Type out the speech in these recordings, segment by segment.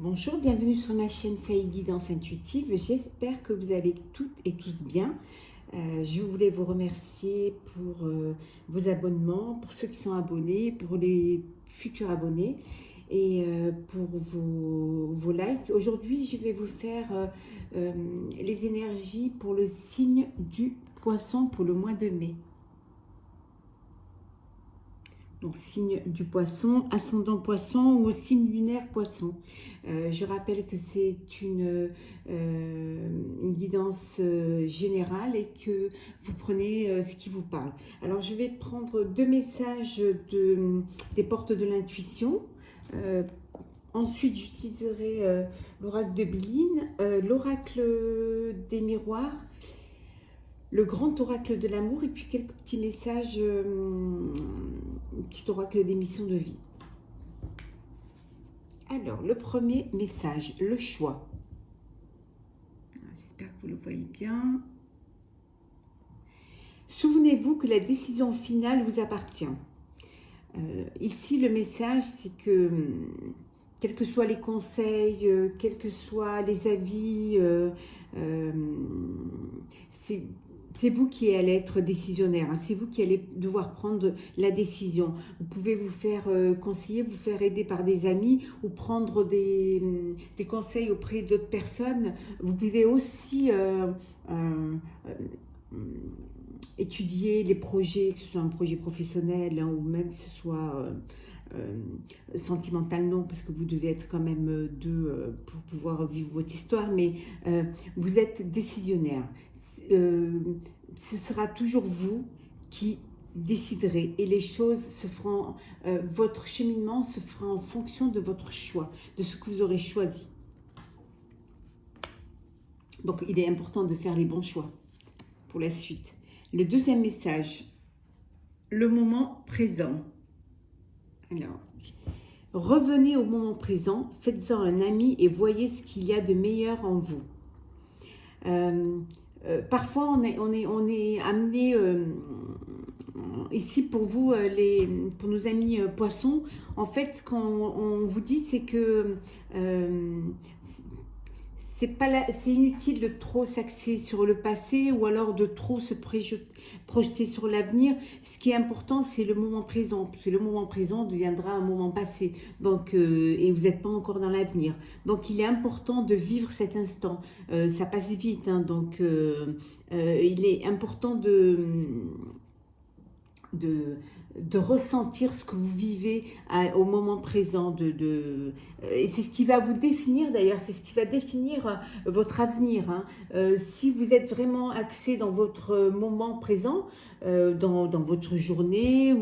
Bonjour, bienvenue sur ma chaîne Faye Guidance Intuitive. J'espère que vous allez toutes et tous bien. Je voulais vous remercier pour vos abonnements, pour ceux qui sont abonnés, pour les futurs abonnés et pour vos likes. Aujourd'hui, je vais vous faire les énergies pour le signe du Poisson pour le mois de mai. Donc, signe du Poisson, ascendant Poisson ou signe lunaire Poisson. Je rappelle que c'est une guidance générale et que vous prenez ce qui vous parle. Alors, je vais prendre deux messages des portes de l'intuition. Ensuite, j'utiliserai l'oracle de Béline, l'oracle des miroirs, le grand oracle de l'amour et puis quelques petits messages, un petit oracle d'émission de vie. Alors, le premier message, le choix. J'espère que vous le voyez bien. Souvenez-vous que la décision finale vous appartient. Ici, le message, c'est que, quels que soient les conseils, quels que soient les avis, c'est vous qui allez être décisionnaire, hein. C'est vous qui allez devoir prendre la décision. Vous pouvez vous faire conseiller, vous faire aider par des amis ou prendre des conseils auprès d'autres personnes. Vous pouvez aussi étudier les projets, que ce soit un projet professionnel hein, ou même que ce soit sentimental, non, parce que vous devez être quand même deux pour pouvoir vivre votre histoire, mais vous êtes décisionnaire. Ce sera toujours vous qui déciderez et les choses se feront, votre cheminement se fera en fonction de votre choix, de ce que vous aurez choisi. Donc il est important de faire les bons choix pour la suite. Le deuxième message, le moment présent. Alors, revenez au moment présent, faites-en un ami et voyez ce qu'il y a de meilleur en vous. Parfois, on est amené, ici pour vous, pour nos amis poissons, en fait, ce qu'on vous dit, c'est que c'est inutile de trop s'axer sur le passé ou alors de trop se projeter sur l'avenir. Ce qui est important, c'est le moment présent, parce que le moment présent deviendra un moment passé. Donc, et vous n'êtes pas encore dans l'avenir. Donc, il est important de vivre cet instant. Ça passe vite, hein, donc il est important de ressentir ce que vous vivez au moment présent. Et c'est ce qui va vous définir d'ailleurs, c'est ce qui va définir votre avenir. Hein. Si vous êtes vraiment axé dans votre moment présent, dans votre journée,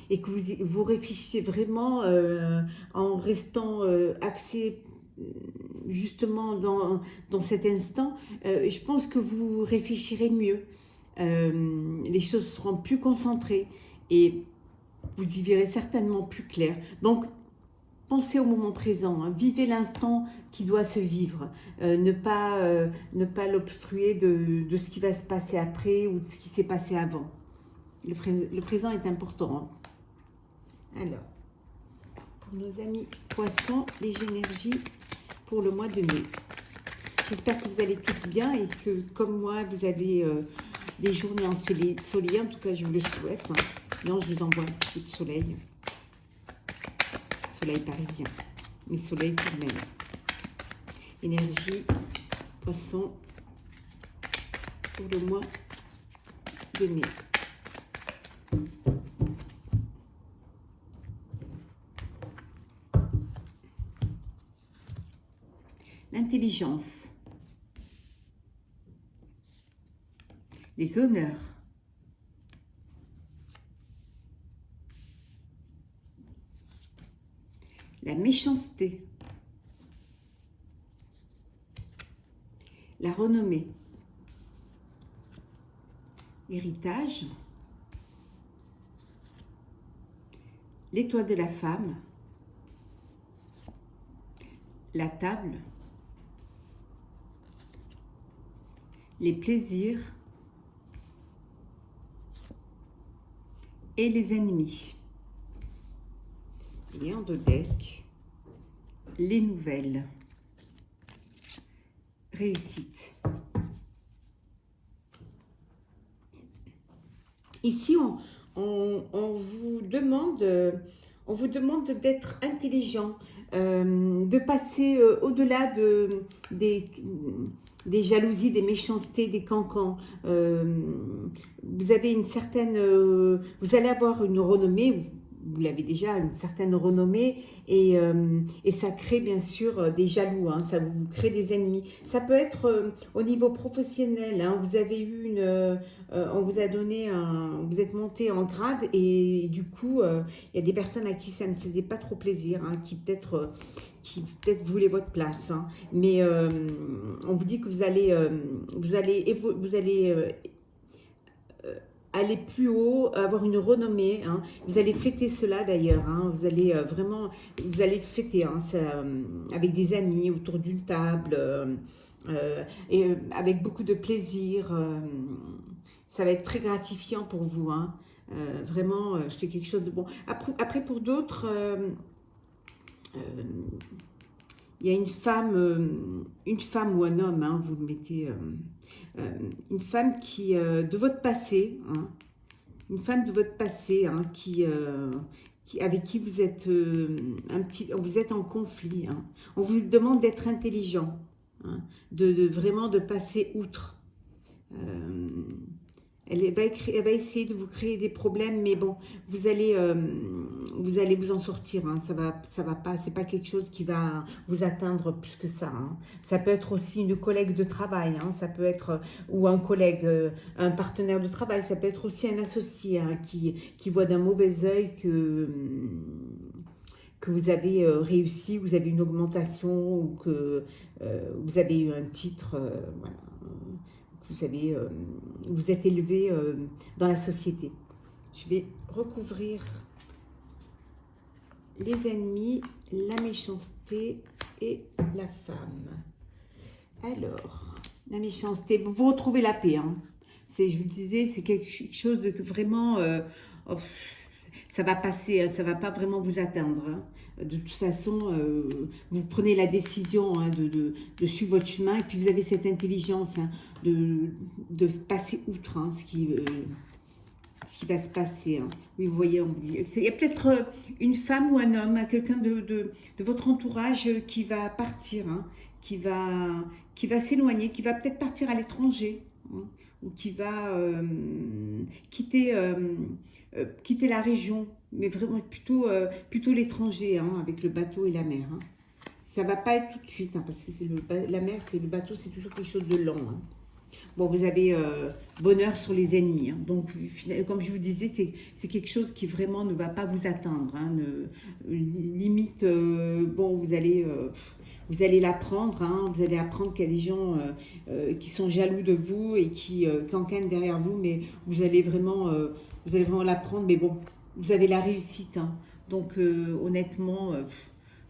et que vous réfléchissez vraiment en restant axé justement dans cet instant, je pense que vous réfléchirez mieux. Les choses seront plus concentrées et vous y verrez certainement plus clair. Donc, pensez au moment présent, hein. Vivez l'instant qui doit se vivre, ne pas l'obstruer de ce qui va se passer après ou de ce qui s'est passé avant. Le présent est important. Hein. Alors, pour nos amis poissons, les énergies pour le mois de mai. J'espère que vous allez tous bien et que, comme moi, vous avez des journées ensoleillées. En tout cas, je vous le souhaite. Non, je vous envoie un petit peu de soleil. Soleil parisien. Mais soleil tout de même. Énergie, poisson, pour le mois de mai. L'intelligence. Les honneurs. La méchanceté. La renommée. L'héritage. L'étoile de la femme. La table. Les plaisirs. Et les ennemis. Et en deux decks, les nouvelles. Réussite. Ici, on vous demande d'être intelligent, de passer au-delà des jalousies, des méchancetés, des cancans. Vous avez une certaine, vous allez avoir une renommée. Vous l'avez déjà, une certaine renommée, et ça crée bien sûr des jaloux, hein, ça vous crée des ennemis. Ça peut être au niveau professionnel, hein, vous avez eu on vous a donné vous êtes monté en grade, et du coup, il y a des personnes à qui ça ne faisait pas trop plaisir, hein, qui peut-être voulaient votre place, hein. Mais on vous dit que vous allez aller plus haut, avoir une renommée, hein. Vous allez fêter cela d'ailleurs, hein. Vous allez vraiment, vous allez le fêter, hein, avec des amis autour d'une table, et avec beaucoup de plaisir. Ça va être très gratifiant pour vous, hein. Vraiment, c'est quelque chose de bon. Après pour d'autres, il y a une femme ou un homme, hein, vous le mettez, une femme de votre passé, hein, une femme de votre passé, hein, avec qui vous êtes vous êtes en conflit, hein. On vous demande d'être intelligent, hein, vraiment de passer outre. Elle va essayer de vous créer des problèmes, mais bon, vous allez vous en sortir, hein. Ça va pas, c'est pas quelque chose qui va vous atteindre plus que ça, hein. Ça peut être aussi une collègue de travail, hein. Ça peut être, ou un collègue, un partenaire de travail. Ça peut être aussi un associé, hein, qui voit d'un mauvais œil que vous avez réussi, vous avez une augmentation, ou que vous avez eu un titre, voilà. Vous êtes élevé dans la société. Je vais recouvrir les ennemis, la méchanceté et la femme. Alors, la méchanceté, vous retrouvez la paix, hein. Je vous disais, c'est quelque chose de vraiment... ça va passer, hein, ça va pas vraiment vous atteindre, hein. De toute façon, vous prenez la décision, hein, de suivre votre chemin, et puis vous avez cette intelligence, hein, de passer outre, hein, ce qui va se passer, hein. Oui, vous voyez, il y a peut-être une femme ou un homme, quelqu'un de votre entourage qui va partir, hein, qui va s'éloigner, qui va peut-être partir à l'étranger, hein, ou qui va quitter la région, mais vraiment plutôt l'étranger, hein, avec le bateau et la mer, hein. Ça ne va pas être tout de suite, hein, parce que la mer, c'est le bateau, c'est toujours quelque chose de lent, hein. Bon, vous avez bonheur sur les ennemis, hein. Donc, comme je vous disais, c'est quelque chose qui vraiment ne va pas vous atteindre, hein. Limite, bon, vous allez l'apprendre, hein. Vous allez apprendre qu'il y a des gens qui sont jaloux de vous et qui encaînent derrière vous, mais vous allez vraiment l'apprendre. Mais bon, vous avez la réussite, hein. Donc, honnêtement,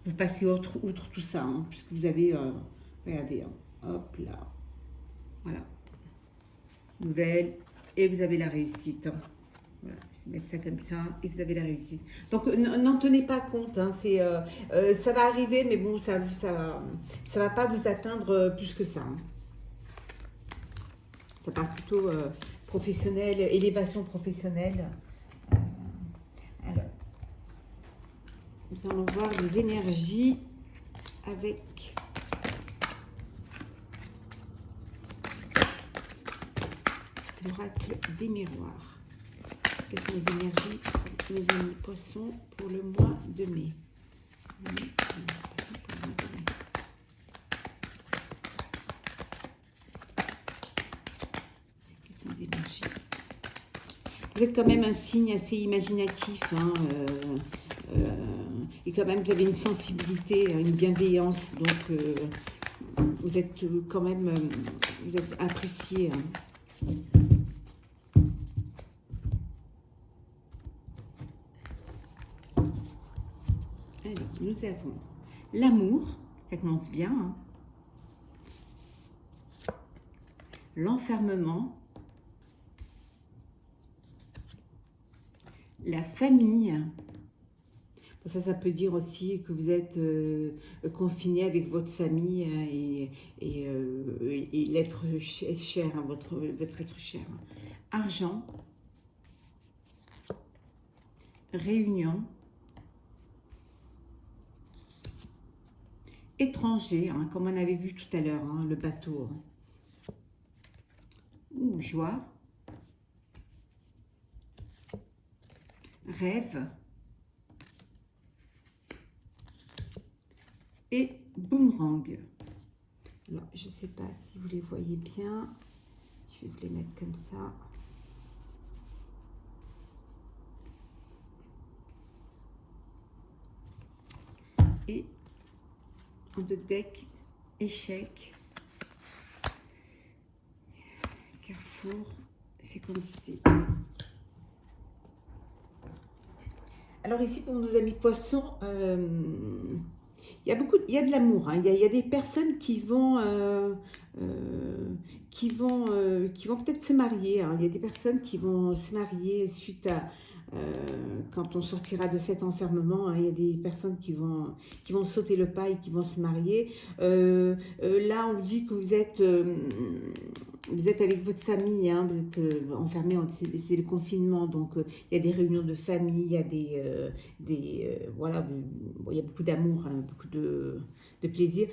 vous passez outre tout ça, hein, puisque vous avez, regardez, hein, hop là, voilà, nouvelle, et vous avez la réussite, hein. Voilà, je vais mettre ça comme ça, et vous avez la réussite. Donc, n'en tenez pas compte, hein, ça va arriver, mais bon, ça va pas vous atteindre plus que ça, hein. Ça parle plutôt professionnel, élévation professionnelle. Alors, nous allons voir les énergies avec l'oracle des miroirs. Quelles sont les énergies de nos amis poissons pour le mois de mai? Quelles sont les énergies? Vous êtes quand même un signe assez imaginatif, hein, et quand même vous avez une sensibilité, une bienveillance, donc vous êtes quand même vous êtes apprécié, hein. Alors, nous avons l'amour, ça commence bien, hein. L'enfermement, la famille. Ça peut dire aussi que vous êtes confiné avec votre famille hein, et l'être cher, hein, votre être cher. Argent, réunion, étranger, hein, comme on avait vu tout à l'heure, hein, le bateau. Joie, rêve et boomerang. Alors, je ne sais pas si vous les voyez bien. Je vais vous les mettre comme ça. Et en deux decks, échec, carrefour, fécondité. Alors ici, pour nos amis poissons, il y a de l'amour. Hein. Il y a des personnes qui vont peut-être se marier. Hein. Il y a des personnes qui vont se marier suite à quand on sortira de cet enfermement. Hein. Il y a des personnes qui vont sauter le pas et qui vont se marier. Là, on dit que vous êtes avec votre famille, hein, vous êtes enfermés, c'est le confinement, donc il y a des réunions de famille, il y a voilà, il y a beaucoup d'amour, hein, beaucoup de plaisir.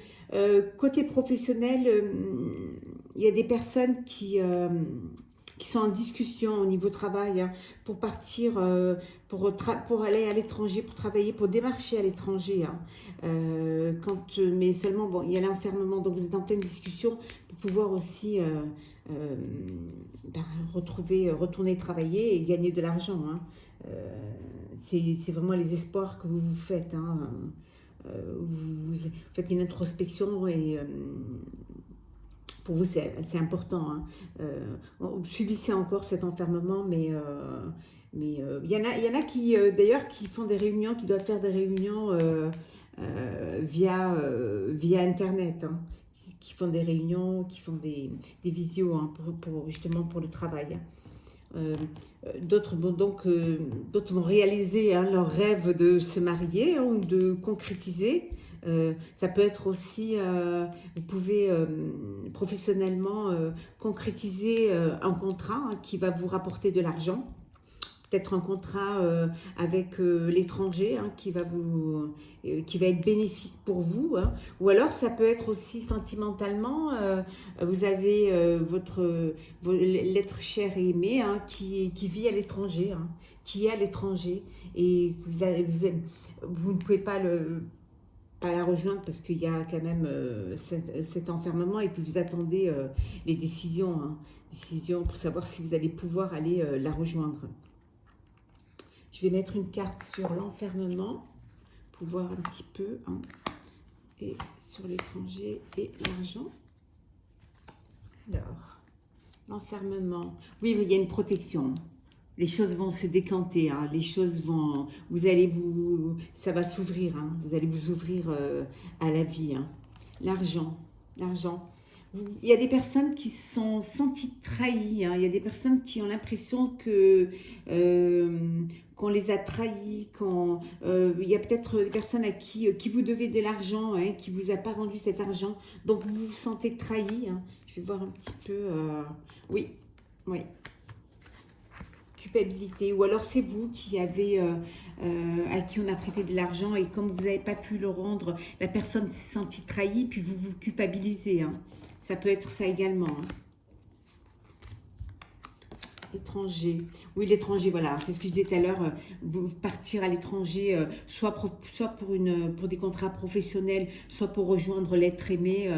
Côté professionnel, il y a des personnes qui sont en discussion au niveau travail hein, pour partir, pour aller à l'étranger, pour travailler, pour démarcher à l'étranger. Hein. Mais seulement, bon, il y a l'enfermement, donc vous êtes en pleine discussion pour pouvoir aussi retourner travailler et gagner de l'argent. Hein. C'est vraiment les espoirs que vous faites. Hein. Vous faites une introspection et pour vous, c'est important. Hein. Subissez encore cet enfermement, mais il y en a qui, d'ailleurs, qui font des réunions, qui doivent faire des réunions via Internet, hein, qui font des réunions, qui font des visios hein, justement pour le travail. D'autres vont réaliser hein, leur rêve de se marier hein, ou de concrétiser. Ça peut être aussi, vous pouvez professionnellement concrétiser un contrat hein, qui va vous rapporter de l'argent. Peut-être un contrat avec l'étranger hein, qui va être bénéfique pour vous. Hein. Ou alors, ça peut être aussi sentimentalement, vous avez l'être cher et aimé hein, qui vit à l'étranger, hein, qui est à l'étranger et vous ne pouvez pas la rejoindre parce qu'il y a quand même cet enfermement et puis vous attendez les décisions pour savoir si vous allez pouvoir aller la rejoindre. Je vais mettre une carte sur l'enfermement pour voir un petit peu hein, et sur l'étranger et l'argent. Alors, l'enfermement. Oui, il y a une protection. Les choses vont se décanter, hein, les choses vont, ça va s'ouvrir, hein, vous allez vous ouvrir à la vie. Hein. L'argent. Il y a des personnes qui se sont senties trahies, hein, il y a des personnes qui ont l'impression qu'on les a trahis, il y a peut-être des personnes à qui vous devez de l'argent, hein, qui ne vous a pas rendu cet argent, donc vous vous sentez trahi. Hein. Je vais voir un petit peu, oui. Culpabilité, ou alors c'est vous qui avez à qui on a prêté de l'argent et comme vous n'avez pas pu le rendre, la personne s'est sentie trahie, puis vous vous culpabilisez. Hein. Ça peut être ça également. Hein. Étranger. Oui, l'étranger, voilà. C'est ce que je disais tout à l'heure. Partir à l'étranger, soit pour des contrats professionnels, soit pour rejoindre l'être aimé,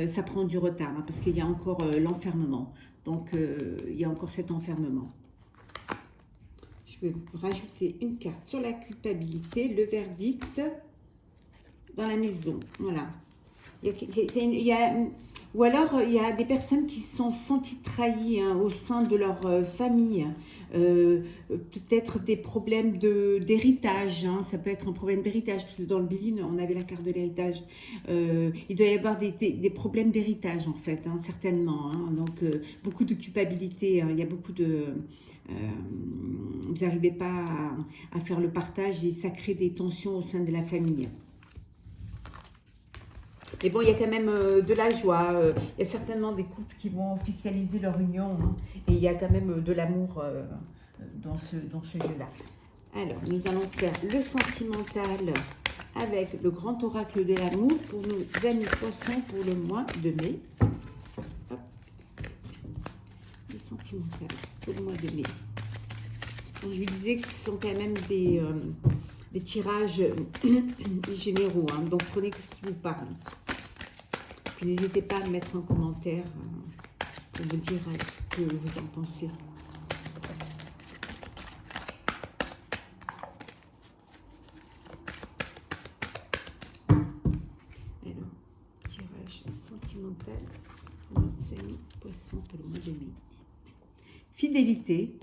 ça prend du retard hein, parce qu'il y a encore l'enfermement. Donc, il y a encore cet enfermement. Je vais vous rajouter une carte sur la culpabilité, le verdict dans la maison. Voilà. Ou alors, il y a des personnes qui se sont senties trahies hein, au sein de leur famille. Peut-être des problèmes d'héritage. Hein. Ça peut être un problème d'héritage, parce que dans le Béline, on avait la carte de l'héritage. Il doit y avoir des problèmes d'héritage, en fait, hein, certainement. Hein. Donc, beaucoup de culpabilité. Hein. Il y a beaucoup de... vous n'arrivez pas à faire le partage et ça crée des tensions au sein de la famille. Mais bon, il y a quand même de la joie. Il y a certainement des couples qui vont officialiser leur union. Hein, et il y a quand même de l'amour dans ce jeu-là. Alors, nous allons faire le sentimental avec le grand oracle de l'amour pour nos amis poissons pour le mois de mai. Hop. Le sentimental pour le mois de mai. Donc, je vous disais que ce sont quand même des tirages généraux. Hein, donc, prenez ce qui vous parle. N'hésitez pas à mettre un commentaire pour vous dire ce que vous en pensez. Alors, tirage sentimental pour nos amis poissons pour le mois de mai. Fidélité,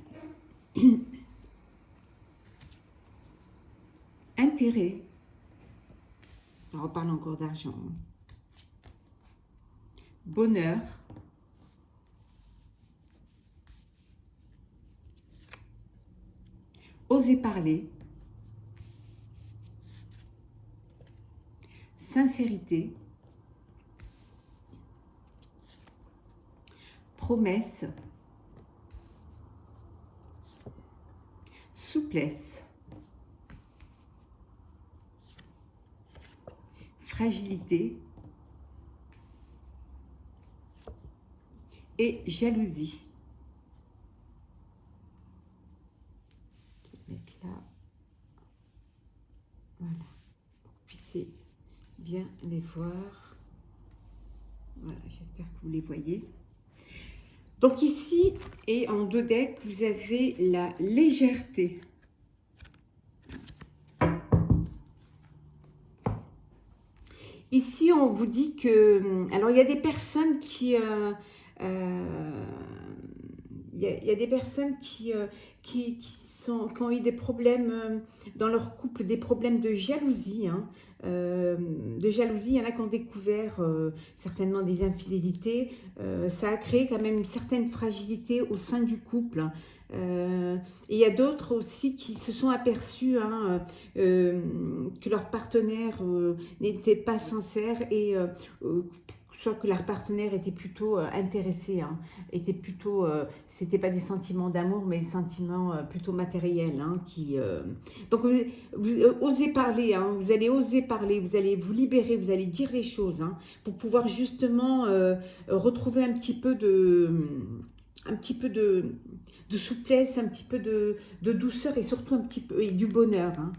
intérêt. On reparle encore d'argent. Bonheur, oser parler, sincérité, promesse, souplesse, fragilité et jalousie. Je vais mettre là. Voilà. Pour que vous puissiez bien les voir. Voilà, j'espère que vous les voyez. Donc ici, et en 2 decks, vous avez la légèreté. Ici, on vous dit que... Alors, il y a des personnes qui... il y a des personnes qui ont eu des problèmes dans leur couple, des problèmes de jalousie. Hein. Il y en a qui ont découvert certainement des infidélités. Ça a créé quand même une certaine fragilité au sein du couple. Et il y a d'autres aussi qui se sont aperçus hein, que leur partenaire n'était pas sincère et soit que leur partenaire était plutôt intéressé, hein, était plutôt, c'était pas des sentiments d'amour, mais des sentiments plutôt matériels. Hein, donc vous osez parler, hein, vous allez oser parler, vous allez vous libérer, vous allez dire les choses hein, pour pouvoir justement retrouver un petit peu de souplesse, un petit peu de douceur et surtout un petit peu et du bonheur. Hein.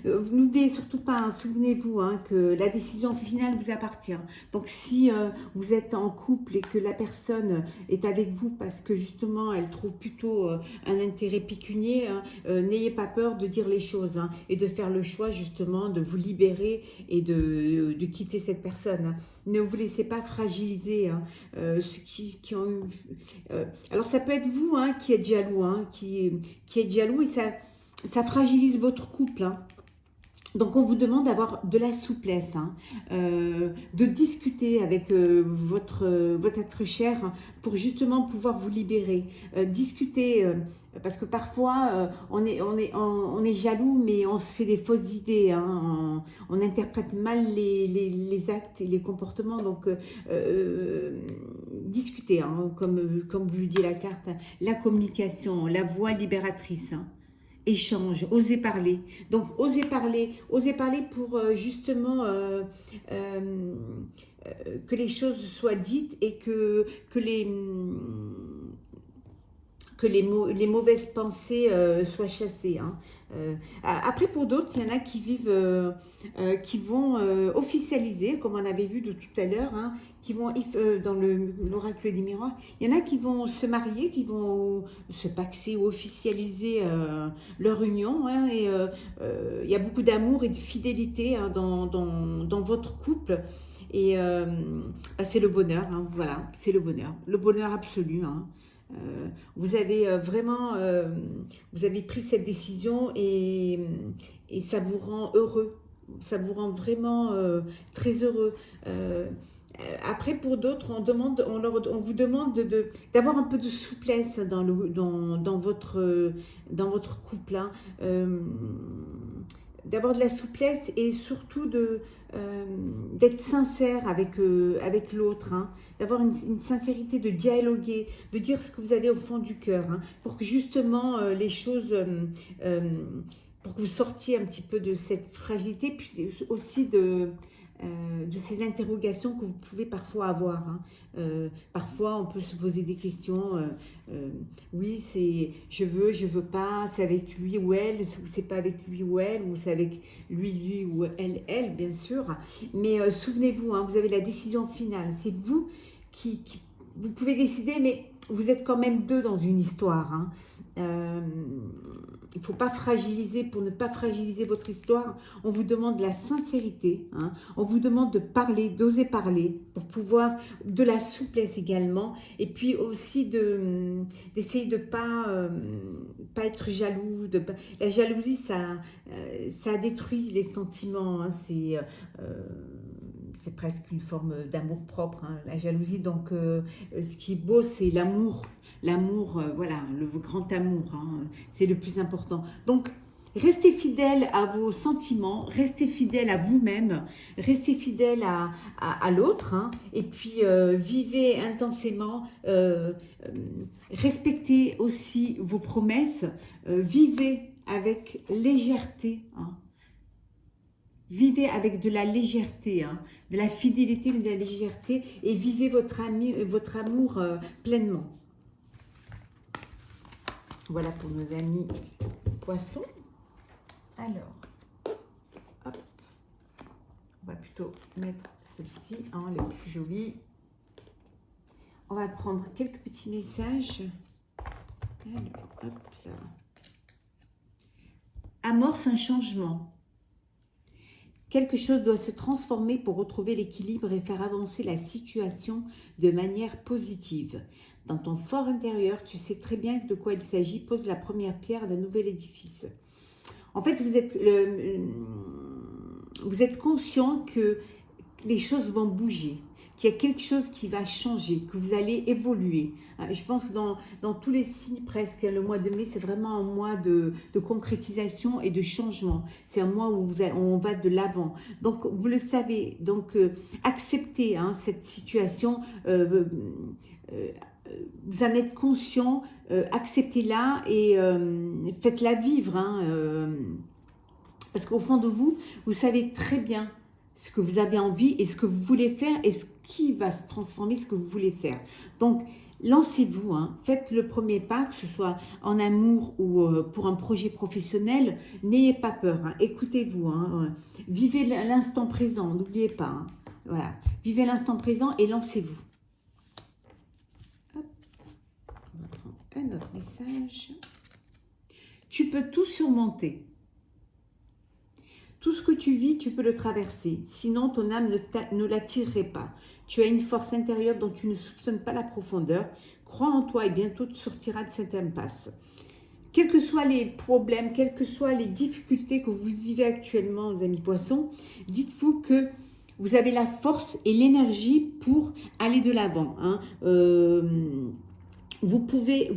N'oubliez surtout pas, hein, souvenez-vous hein, que la décision finale vous appartient. Donc si vous êtes en couple et que la personne est avec vous parce que justement elle trouve plutôt un intérêt pécunier, hein, n'ayez pas peur de dire les choses hein, et de faire le choix justement de vous libérer et de quitter cette personne. Hein. Ne vous laissez pas fragiliser hein, ceux qui ont eu... alors ça peut être vous hein, qui êtes jaloux, hein, qui êtes jaloux et ça fragilise votre couple. Hein. Donc on vous demande d'avoir de la souplesse, hein, de discuter avec votre être cher hein, pour justement pouvoir vous libérer. Discuter, parce que parfois on est jaloux mais on se fait des fausses idées, hein, on interprète mal les actes et les comportements. Donc discuter, hein, comme vous le dit la carte, la communication, la voix libératrice. Hein. Échange, oser parler. Donc, oser parler pour justement que les choses soient dites et que les mauvaises pensées soient chassées. Hein. Après, pour d'autres, il y en a qui vivent, qui vont officialiser, comme on avait vu de tout à l'heure, hein, qui vont, dans l'oracle des miroirs, il y en a qui vont se marier, qui vont se paxer ou officialiser leur union. Hein, et il y a beaucoup d'amour et de fidélité hein, dans votre couple. Et bah, c'est le bonheur, hein, voilà, c'est le bonheur absolu. Hein. Vous avez vraiment, vous avez pris cette décision et ça vous rend heureux. Ça vous rend vraiment très heureux. Après, pour d'autres, on vous demande d'avoir un peu de souplesse dans votre couple. Hein. D'avoir de la souplesse et surtout d'être sincère avec l'autre, hein, d'avoir une sincérité, de dialoguer, de dire ce que vous avez au fond du cœur, hein, pour que justement les choses, pour que vous sortiez un petit peu de cette fragilité, puis aussi de ces interrogations que vous pouvez parfois avoir. Hein. Parfois, on peut se poser des questions. Oui, c'est je veux pas, c'est avec lui ou elle, c'est pas avec lui ou elle, ou c'est avec lui ou elle, bien sûr. Mais souvenez-vous, hein, vous avez la décision finale. C'est vous vous pouvez décider, mais vous êtes quand même deux dans une histoire. Hein. Il ne faut pas fragiliser, pour ne pas fragiliser votre histoire, on vous demande de la sincérité, hein, on vous demande de parler, d'oser parler, pour pouvoir, de la souplesse également, et puis aussi d'essayer de ne pas être jaloux. La jalousie, ça détruit les sentiments, hein, c'est presque une forme d'amour-propre, hein, la jalousie. Donc, ce qui est beau, c'est l'amour. L'amour, voilà, le grand amour, hein, c'est le plus important. Donc, restez fidèle à vos sentiments, restez fidèle à vous-même, restez fidèle à l'autre, hein, et puis vivez intensément, respectez aussi vos promesses, vivez avec légèreté, hein. Vivez avec de la légèreté, hein, de la fidélité, mais de la légèreté, et vivez votre amour pleinement. Voilà pour nos amis poissons. Alors, hop, on va plutôt mettre celle-ci, hein, la plus jolie. On va prendre quelques petits messages. Alors, hop là. Amorce un changement. Quelque chose doit se transformer pour retrouver l'équilibre et faire avancer la situation de manière positive. Dans ton fort intérieur, tu sais très bien de quoi il s'agit. Pose la première pierre d'un nouvel édifice. En fait, vous êtes conscient que les choses vont bouger, qu'il y a quelque chose qui va changer, que vous allez évoluer. Je pense que dans tous les signes presque, le mois de mai, c'est vraiment un mois de concrétisation et de changement. C'est un mois où on va de l'avant. Donc, vous le savez, donc acceptez, hein, cette situation, vous en êtes conscient, acceptez-la et faites-la vivre. Hein, parce qu'au fond de vous, vous savez très bien ce que vous avez envie et ce que vous voulez faire et ce qui va se transformer, ce que vous voulez faire. Donc, lancez-vous, hein, faites le premier pas, que ce soit en amour ou pour un projet professionnel. N'ayez pas peur, hein, écoutez-vous, hein, vivez l'instant présent, n'oubliez pas. Hein, voilà, vivez l'instant présent et lancez-vous. Hop. On va prendre un autre message. Tu peux tout surmonter. Tout ce que tu vis, tu peux le traverser. Sinon, ton âme ne l'attirerait pas. Tu as une force intérieure dont tu ne soupçonnes pas la profondeur. Crois en toi et bientôt tu sortiras de cette impasse. Quels que soient les problèmes, quelles que soient les difficultés que vous vivez actuellement, les amis poissons, dites-vous que vous avez la force et l'énergie pour aller de l'avant. Hein. Vous pouvez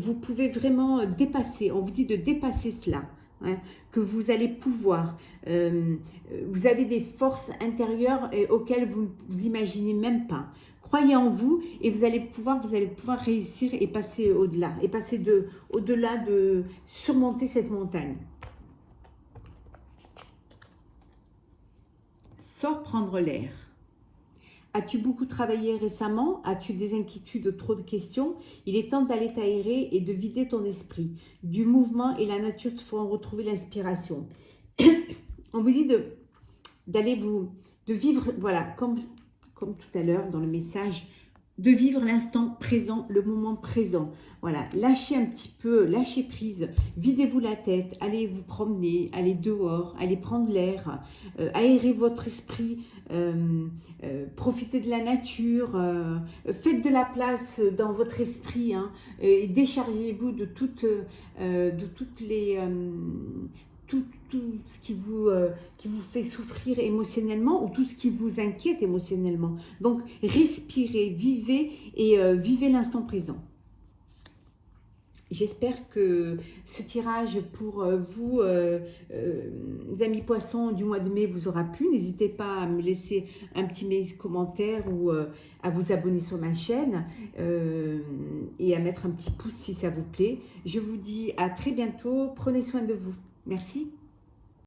vraiment dépasser. On vous dit de dépasser cela. Hein, que vous allez pouvoir, vous avez des forces intérieures auxquelles vous imaginez même pas. Croyez en vous et vous allez pouvoir réussir et passer au-delà, et passer au-delà de surmonter cette montagne. Sors prendre l'air. As-tu beaucoup travaillé récemment? As-tu des inquiétudes ou trop de questions? Il est temps d'aller t'aérer et de vider ton esprit. Du mouvement et la nature te feront retrouver l'inspiration. On vous dit de vivre, voilà, comme tout à l'heure dans le message, de vivre l'instant présent, le moment présent. Voilà, lâchez un petit peu, lâchez prise, videz-vous la tête, allez vous promener, allez dehors, allez prendre l'air, aérez votre esprit, profitez de la nature, faites de la place dans votre esprit, hein, et déchargez-vous de toutes les... tout ce qui vous fait souffrir émotionnellement ou tout ce qui vous inquiète émotionnellement. Donc, respirez, vivez et vivez l'instant présent. J'espère que ce tirage pour vous, amis poissons du mois de mai, vous aura plu. N'hésitez pas à me laisser un petit commentaire ou à vous abonner sur ma chaîne et à mettre un petit pouce si ça vous plaît. Je vous dis à très bientôt. Prenez soin de vous. Merci.